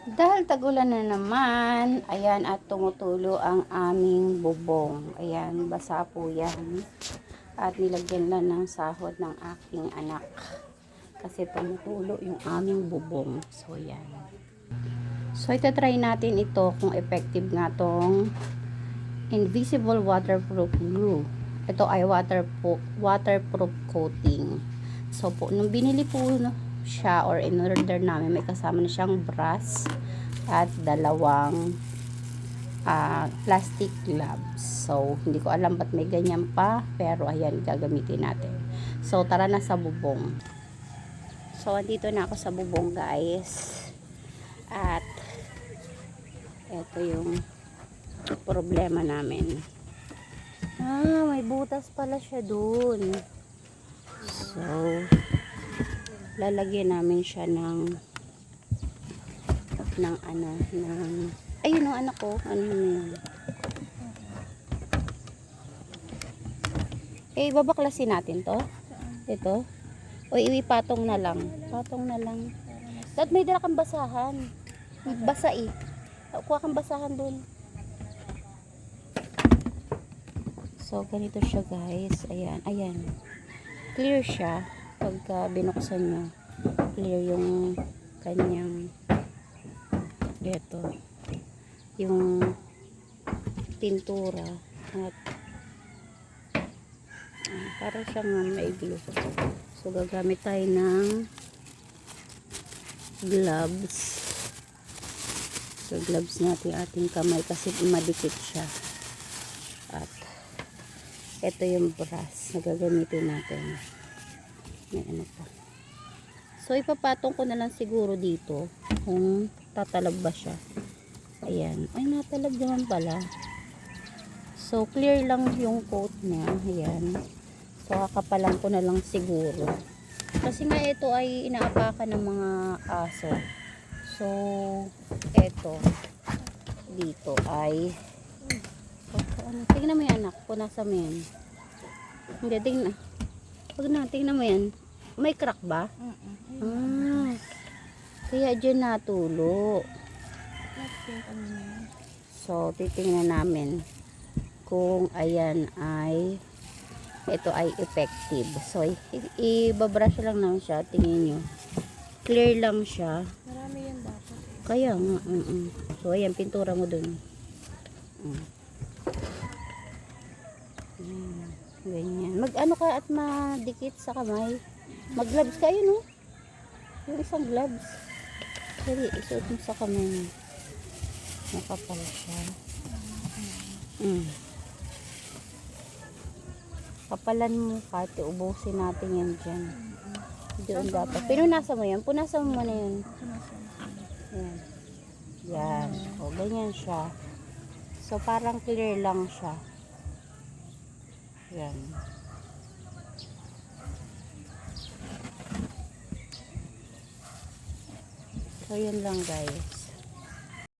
Dahil tag-ulan na naman, ayan, at tumutulo ang aming bubong. Ayan, basa po yan. At nilagyan lang ng sahod ng aking anak. Kasi tumutulo yung aming bubong. So, yan. So, itatry natin ito kung effective nga tong Invisible Waterproof Glue. Ito ay waterproof coating. So, po, nung binili po siya or in-order namin, may kasama na siyang brush at dalawang plastic gloves. So, hindi ko alam ba't may ganyan pa, pero ayan, gagamitin natin. So, tara na sa bubong. So, andito na ako sa bubong, guys. At ito yung problema namin. May butas pala siya dun. So, lalagyan namin siya ng ayun yung anak ko, ano yun. Babaklasin natin to. Ito. O iwipatong na lang. Patong na lang. Dahil may dala kang basahan. Basa eh. Kuha kang basahan dun. So, ganito siya, guys. Ayan, ayan. Clear siya. Pagka binuksan nyo, clear yung kanyang ito. Yung pintura. At para siyang may glue. So, gagamit tayo ng gloves. So, gloves natin ating kamay kasi madikit siya. At ito yung brush na gagamitin natin. May ano pa. So, ipapatong ko na lang siguro dito kung tatalab ba siya. Ayan. Ay, natalab naman pala. So, clear lang yung coat niya. Ayan. So, kakapalan ko na lang siguro. Kasi nga ito ay inaapakan ng mga aso. So, ito dito ay tingnan mo yan, anak. Punasan mo yan. Hindi, tingnan. Pag na, tingnan mo yan. May crack ba? Kaya dyan natulo. So, titingnan namin kung ayan ay ito ay effective. So, ibabrush lang naman siya. Tingin nyo. Clear lang siya. Marami yan dapat. Kaya nga. So, ayan, pintura mo dun. Ganyan. Mag-ano ka at madikit sa kamay. Mag-gloves kayo, no? Yung isang gloves. Sorry, isuot mo sa kamay. Nakapal siya. Kapalan mo pati. Ubusin natin yan dyan. Doon dapat. Pinunasan mo yan. Punasan mo na yan. Yan. Yan. O, ganyan siya. So, parang clear lang siya. Yan. So, yun lang, guys.